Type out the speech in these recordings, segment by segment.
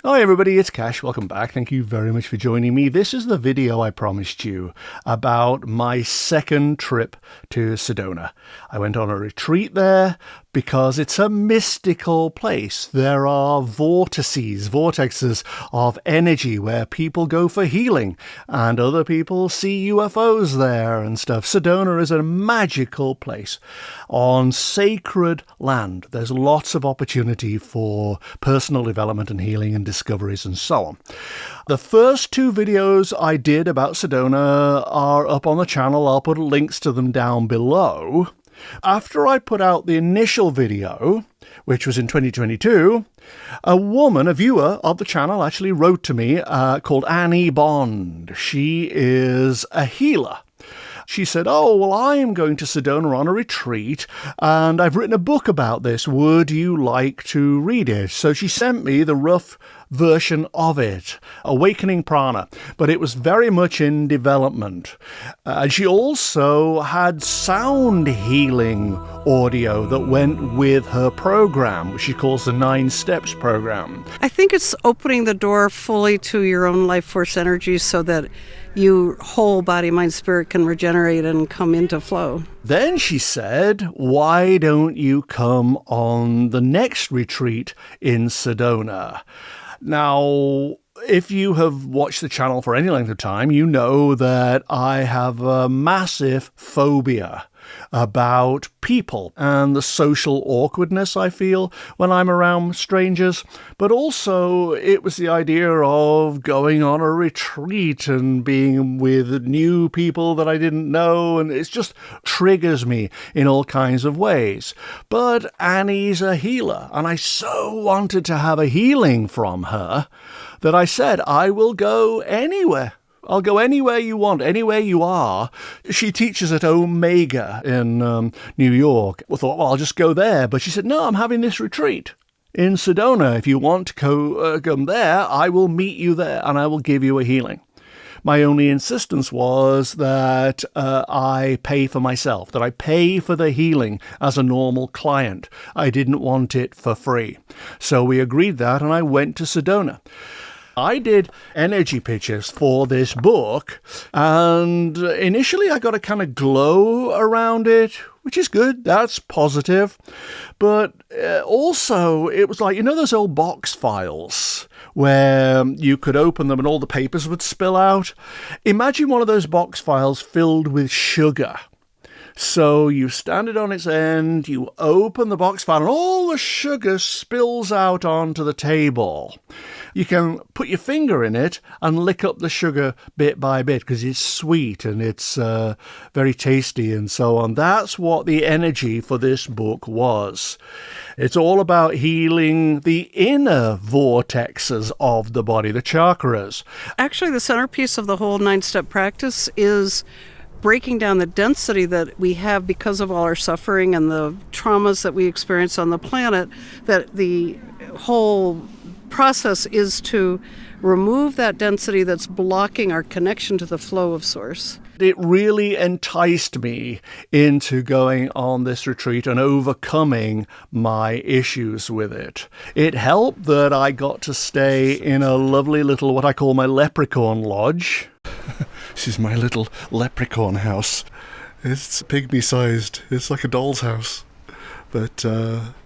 Hi everybody, it's Cash. Welcome back. Thank you very much for joining me. This is the video I promised you about my second trip to Sedona. I went on a retreat there because it's a mystical place. There are vortexes of energy where people go for healing and other people see UFOs there and stuff. Sedona is a magical place on sacred land. There's lots of opportunity for personal development and healing and discoveries and so on. The first two videos I did about Sedona are up on the channel. I'll put links to them down below. After I put out the initial video, which was in 2022, a woman, a viewer of the channel, actually wrote to me called Annie Bond. She is a healer. She said, "Oh, well, I am going to Sedona on a retreat, and I've written a book about this. Would you like to read it?" So she sent me the rough version of it, Awakening Prana, but it was very much in development. And she also had sound healing audio that went with her program, which she calls the 9 Steps program. I think it's opening the door fully to your own life force energy so that your whole body, mind, spirit can regenerate and come into flow. Then she said, "Why don't you come on the next retreat in Sedona?" Now, if you have watched the channel for any length of time, you know that I have a massive phobia about people and the social awkwardness I feel when I'm around strangers. But also it was the idea of going on a retreat and being with new people that I didn't know, and it just triggers me in all kinds of ways. But Annie's a healer, and I so wanted to have a healing from her that I said, I will go anywhere. I'll go anywhere you want, anywhere you are. She teaches at Omega in New York. I thought, well, I'll just go there. But she said, no, I'm having this retreat in Sedona. If you want to come there, I will meet you there and I will give you a healing. My only insistence was that I pay for myself, that I pay for the healing as a normal client. I didn't want it for free. So we agreed that, and I went to Sedona. I did energy pictures for this book, and initially I got a kind of glow around it, which is good. That's positive. But also it was like, you know those old box files where you could open them and all the papers would spill out? Imagine one of those box files filled with sugar. So you stand it on its end, you open the box file, and all the sugar spills out onto the table. You can put your finger in it and lick up the sugar bit by bit because it's sweet and it's very tasty and so on. That's what the energy for this book was. It's all about healing the inner vortexes of the body, the chakras. Actually, the centerpiece of the whole 9-step practice is breaking down the density that we have because of all our suffering and the traumas that we experience on the planet, that the whole process is to remove that density that's blocking our connection to the flow of Source. It really enticed me into going on this retreat and overcoming my issues with it. It helped that I got to stay in a lovely little, what I call my leprechaun lodge. This is my little leprechaun house. It's pygmy-sized. It's like a doll's house. But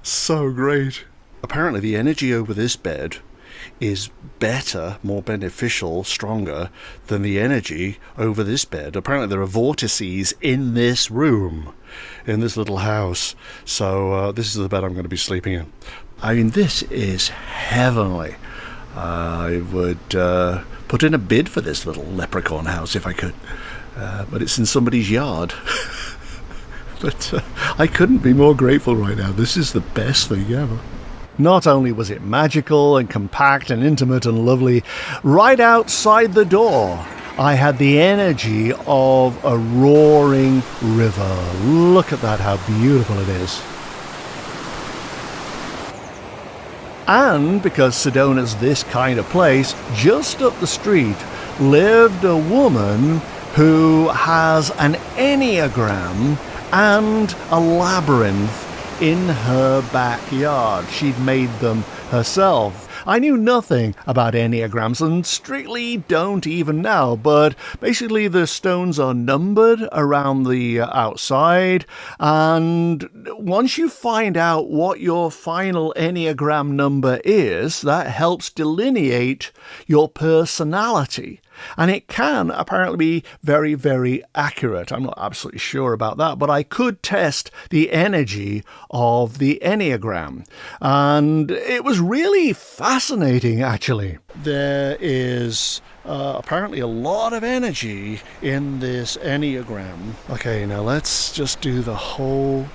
so great. Apparently the energy over this bed is better, more beneficial, stronger than the energy over this bed. Apparently there are vortices in this room, in this little house. So this is the bed I'm going to be sleeping in. I mean, this is heavenly. I would put in a bid for this little leprechaun house if I could. But it's in somebody's yard. But I couldn't be more grateful right now. This is the best thing ever. Not only was it magical and compact and intimate and lovely, right outside the door I had the energy of a roaring river. Look at that, how beautiful it is. And because Sedona's this kind of place, just up the street lived a woman who has an enneagram and a labyrinth in her backyard. She'd made them herself. I knew nothing about Enneagrams and strictly don't even now, but basically the stones are numbered around the outside, and once you find out what your final Enneagram number is, that helps delineate your personality. And it can apparently be very, very accurate. I'm not absolutely sure about that, but I could test the energy of the Enneagram. And it was really fascinating, actually. There is apparently a lot of energy in this Enneagram. Okay, now let's just do the whole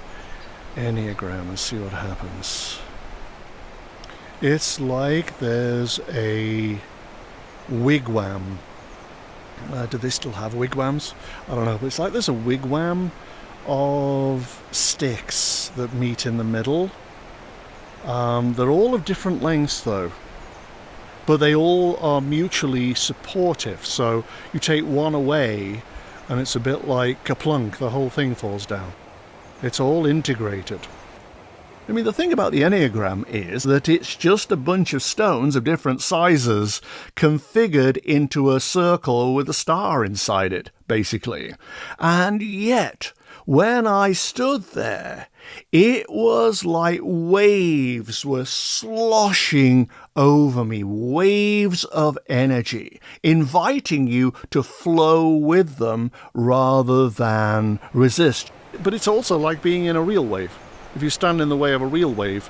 Enneagram and see what happens. It's like there's a wigwam. Do they still have wigwams? I don't know, but it's like there's a wigwam of sticks that meet in the middle. They're all of different lengths though, but they all are mutually supportive. So you take one away and it's a bit like kaplunk, the whole thing falls down. It's all integrated. I mean, the thing about the Enneagram is that it's just a bunch of stones of different sizes configured into a circle with a star inside it, basically. And yet, when I stood there, it was like waves were sloshing over me, waves of energy, inviting you to flow with them rather than resist. But it's also like being in a real wave. If you stand in the way of a real wave,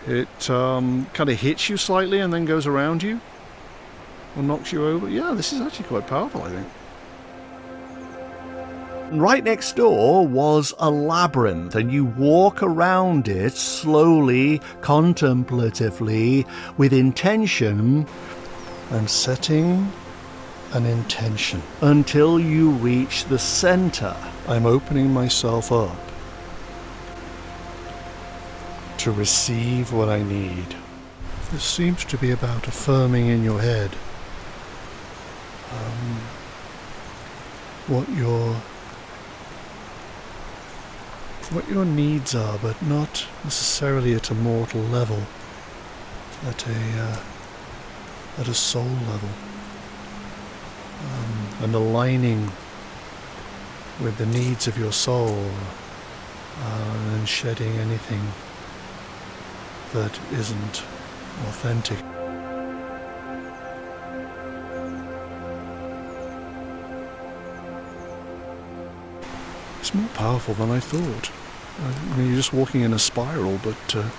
it kind of hits you slightly and then goes around you or knocks you over. Yeah, this is actually quite powerful, I think. Right next door was a labyrinth, and you walk around it slowly, contemplatively, with intention and setting an intention until you reach the center. I'm opening myself up to receive what I need. This seems to be about affirming in your head what your needs are, but not necessarily at a mortal level, at a soul level, and aligning with the needs of your soul, and shedding anything that isn't authentic. It's more powerful than I thought. I mean, you're just walking in a spiral, but the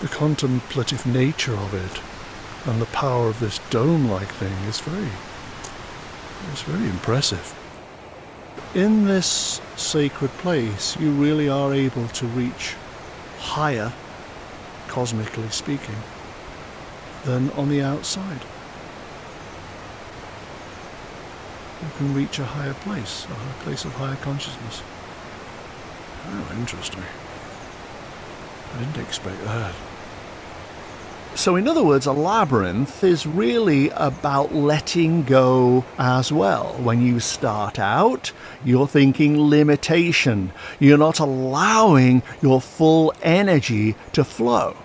contemplative nature of it and the power of this dome-like thing is very impressive. In this sacred place, you really are able to reach higher, cosmically speaking, than on the outside. You can reach a higher place of higher consciousness. Oh, interesting. I didn't expect that. So in other words, a labyrinth is really about letting go as well. When you start out, you're thinking limitation. You're not allowing your full energy to flow.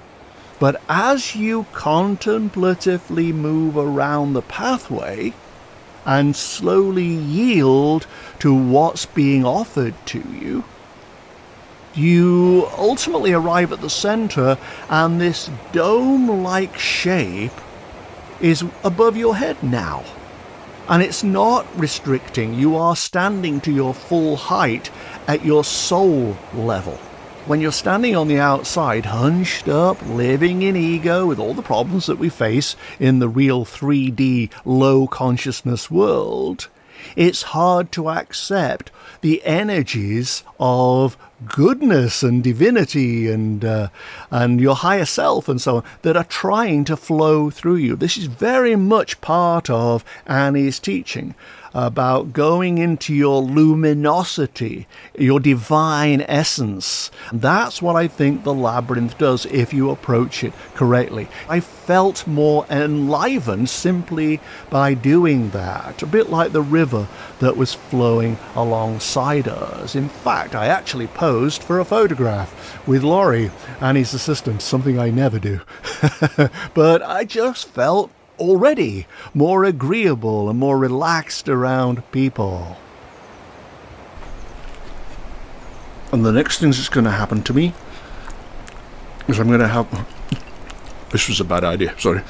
But as you contemplatively move around the pathway and slowly yield to what's being offered to you, you ultimately arrive at the center, and this dome-like shape is above your head now. And it's not restricting. You are standing to your full height at your soul level. When you're standing on the outside, hunched up, living in ego with all the problems that we face in the real 3D low consciousness world, it's hard to accept the energies of goodness and divinity and your higher self and so on that are trying to flow through you. This is very much part of Annie's teaching. about going into your luminosity, your divine essence. That's what I think the labyrinth does if you approach it correctly. I felt more enlivened simply by doing that, a bit like the river that was flowing alongside us. In fact, I actually posed for a photograph with Laurie and his assistant, something I never do. But I just felt already more agreeable and more relaxed around people. And the next thing that's going to happen to me is I'm going to have... This was a bad idea, sorry.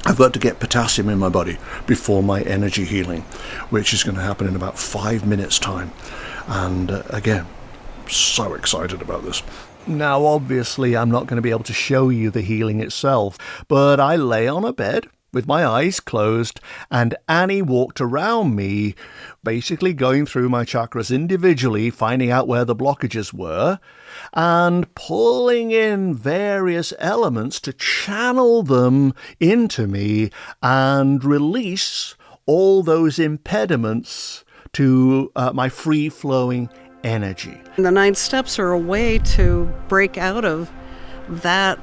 I've got to get potassium in my body before my energy healing, which is going to happen in about 5 minutes' time. And again, so excited about this. Now, obviously, I'm not going to be able to show you the healing itself, but I lay on a bed with my eyes closed, and Annie walked around me, basically going through my chakras individually, finding out where the blockages were, and pulling in various elements to channel them into me and release all those impediments to my free-flowing energy. The 9 steps are a way to break out of that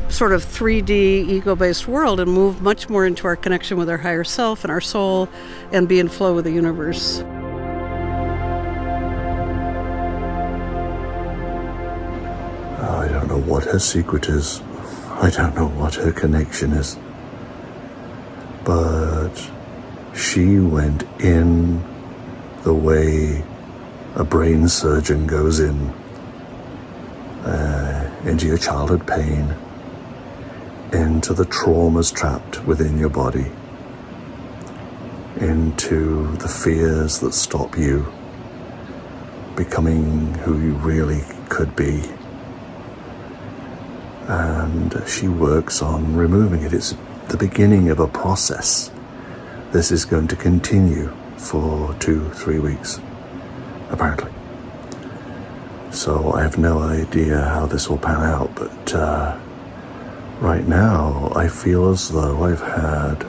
sort of 3D ego-based world and move much more into our connection with our higher self and our soul and be in flow with the universe. I don't know what her secret is. I don't know what her connection is. But she went in the way a brain surgeon goes into your childhood pain, into the traumas trapped within your body, into the fears that stop you becoming who you really could be. And she works on removing it. It's the beginning of a process. This is going to continue for 2-3 weeks, apparently. So I have no idea how this will pan out, but right now I feel as though I've had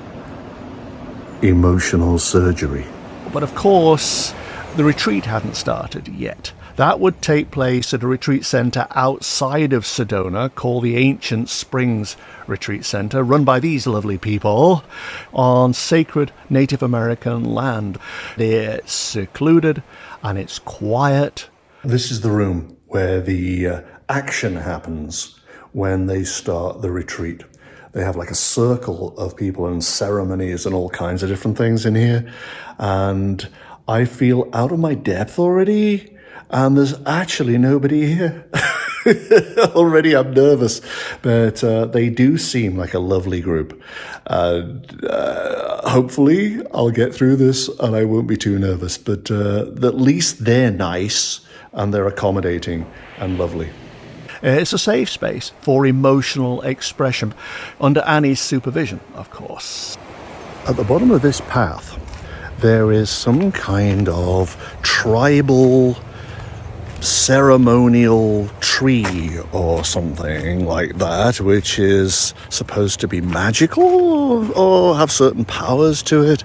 emotional surgery. But of course, the retreat hadn't started yet. That would take place at a retreat centre outside of Sedona called the Ancient Springs Retreat Centre, run by these lovely people on sacred Native American land. It's secluded and it's quiet. This is the room where the action happens when they start the retreat. They have like a circle of people and ceremonies and all kinds of different things in here. And I feel out of my depth already. And there's actually nobody here. Already I'm nervous, but they do seem like a lovely group. Hopefully I'll get through this and I won't be too nervous, but at least they're nice and they're accommodating and lovely. It's a safe space for emotional expression, under Annie's supervision, of course. At the bottom of this path, there is some kind of tribal ceremonial tree or something like that, which is supposed to be magical or have certain powers to it,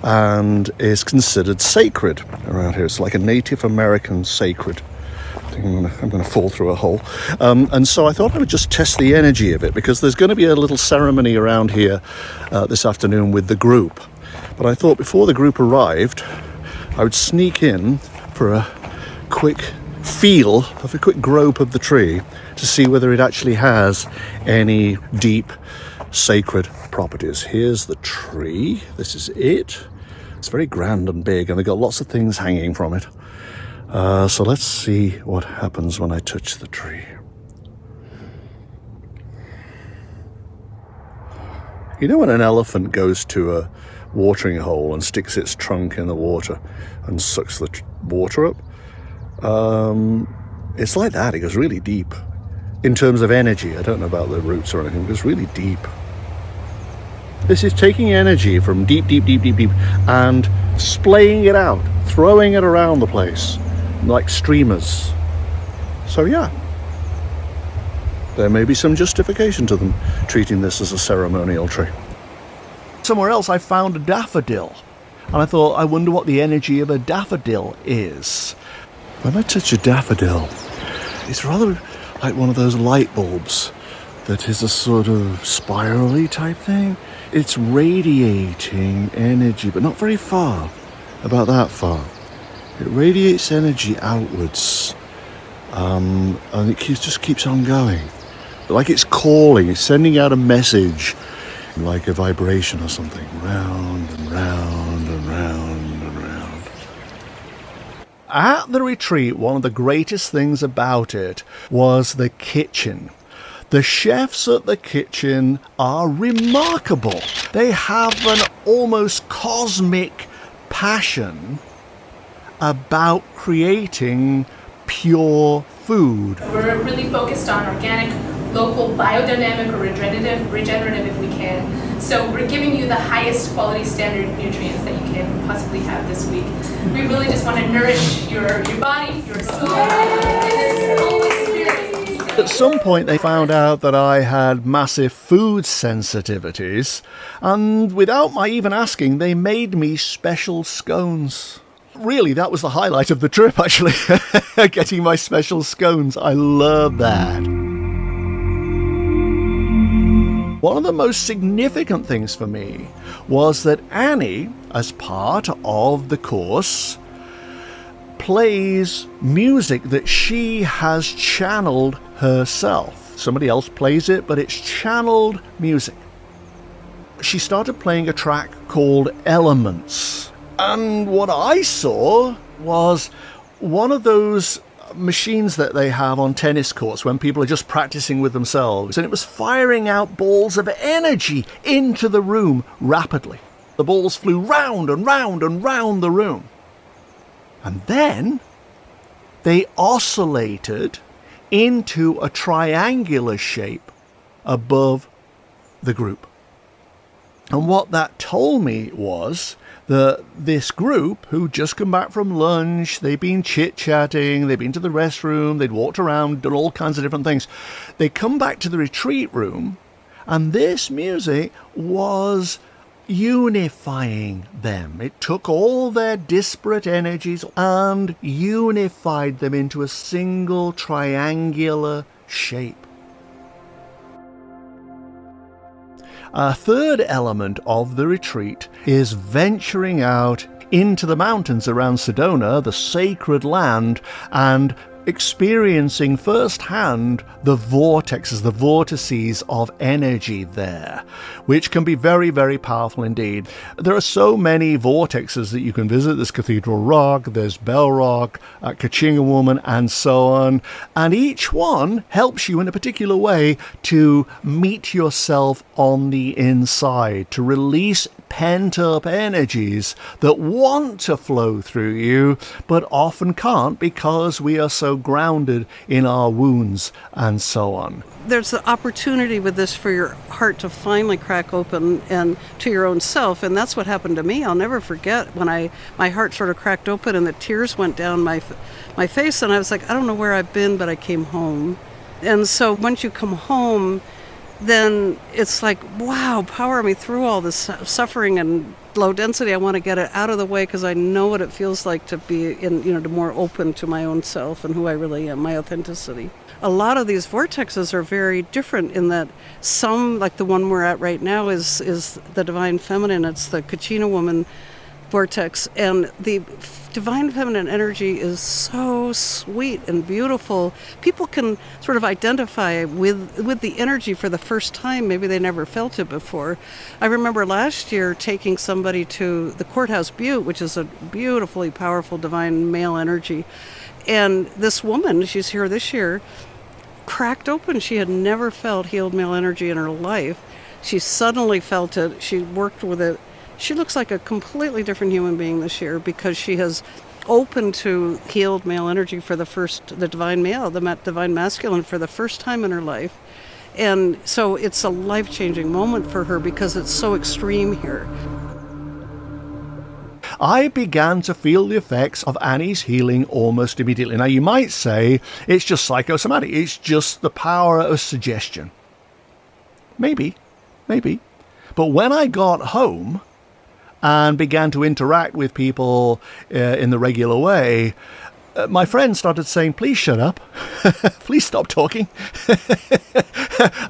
and is considered sacred around here. It's like a Native American sacred. I think I'm going to fall through a hole. And so I thought I would just test the energy of it, because there's going to be a little ceremony around here this afternoon with the group. But I thought before the group arrived, I would sneak in for a quick grope of the tree to see whether it actually has any deep sacred properties. Here's the tree. This is it. It's very grand and big, and they've got lots of things hanging from it. So let's see what happens when I touch the tree. You know when an elephant goes to a watering hole and sticks its trunk in the water and sucks the water up? It's like that. It goes really deep. In terms of energy, I don't know about the roots or anything, it goes really deep. This is taking energy from deep, and splaying it out, throwing it around the place, like streamers. So yeah, there may be some justification to them treating this as a ceremonial tree. Somewhere else I found a daffodil, and I thought, I wonder what the energy of a daffodil is. When I touch a daffodil, it's rather like one of those light bulbs that is a sort of spirally type thing. It's radiating energy, but not very far, about that far. It radiates energy outwards, and it just keeps on going. Like it's calling, it's sending out a message, like a vibration or something, round and round and round and round. At the retreat, one of the greatest things about it was the kitchen. The chefs at the kitchen are remarkable. They have an almost cosmic passion about creating pure food. We're really focused on organic, local, biodynamic, or regenerative if we can. So we're giving you the highest quality standard nutrients that you can possibly have this week. We really just want to nourish your body, your soul, and this whole experience. At some point they found out that I had massive food sensitivities, and without my even asking, they made me special scones. Really, that was the highlight of the trip, actually, getting my special scones. I love that. One of the most significant things for me was that Annie, as part of the course, plays music that she has channeled herself. Somebody else plays it, but it's channeled music. She started playing a track called Elements. And what I saw was one of those machines that they have on tennis courts when people are just practicing with themselves, and it was firing out balls of energy into the room rapidly. The balls flew round and round and round the room. And then they oscillated into a triangular shape above the group. And what that told me was that this group, who'd just come back from lunch, they'd been chit-chatting, they'd been to the restroom, they'd walked around, done all kinds of different things. They come back to the retreat room, and this music was unifying them. It took all their disparate energies and unified them into a single triangular shape. A third element of the retreat is venturing out into the mountains around Sedona, the sacred land, and experiencing firsthand the vortexes, the vortices of energy there, which can be very, very powerful indeed. There are so many vortexes that you can visit. There's Cathedral Rock, there's Bell Rock, Kachinga Woman, and so on. And each one helps you in a particular way to meet yourself on the inside, to release pent-up energies that want to flow through you, but often can't because we are so grounded in our wounds and so on. There's the opportunity with this for your heart to finally crack open and to your own self, and that's what happened to me. I'll never forget when my heart sort of cracked open and the tears went down my face, and I was like, I don't know where I've been, but I came home. And so once you come home, then it's like, wow, power me through all this suffering and low density. I want to get it out of the way because I know what it feels like to be to more open to my own self and who I really am, my authenticity. A lot of these vortexes are very different in that some, like the one we're at right now, is the divine feminine. It's the Kachina Woman vortex, and the divine feminine energy is so sweet and beautiful. People can sort of identify with the energy for the first time. Maybe they never felt it before. I remember last year taking somebody to the Courthouse Butte, which is a beautifully powerful divine male energy, and this woman, she's here this year, cracked open. She had never felt healed male energy in her life. She suddenly felt it. She worked with it. She looks like a completely different human being this year because she has opened to healed male energy for the divine male, the divine masculine, for the first time in her life. And so it's a life-changing moment for her because it's so extreme here. I began to feel the effects of Annie's healing almost immediately. Now, you might say it's just psychosomatic. It's just the power of suggestion. Maybe. But when I got home and began to interact with people in the regular way, my friends started saying, please shut up. Please stop talking.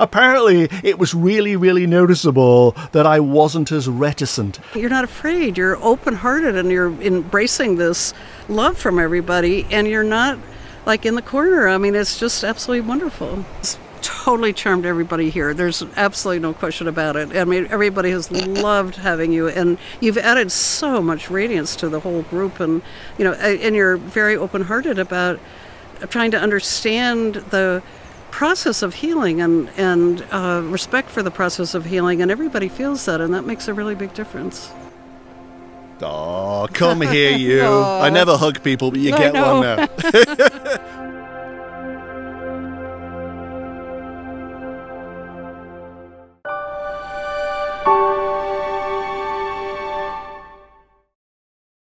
Apparently, it was really, really noticeable that I wasn't as reticent. You're not afraid. You're open-hearted and you're embracing this love from everybody, and you're not like in the corner. I mean, it's just absolutely wonderful. It's totally charmed everybody here. There's absolutely no question about it. I mean, everybody has loved having you, and you've added so much radiance to the whole group, and and you're very open-hearted about trying to understand the process of healing and respect for the process of healing, and everybody feels that, and that makes a really big difference. Oh, come here, you. I never hug people, but you get one now.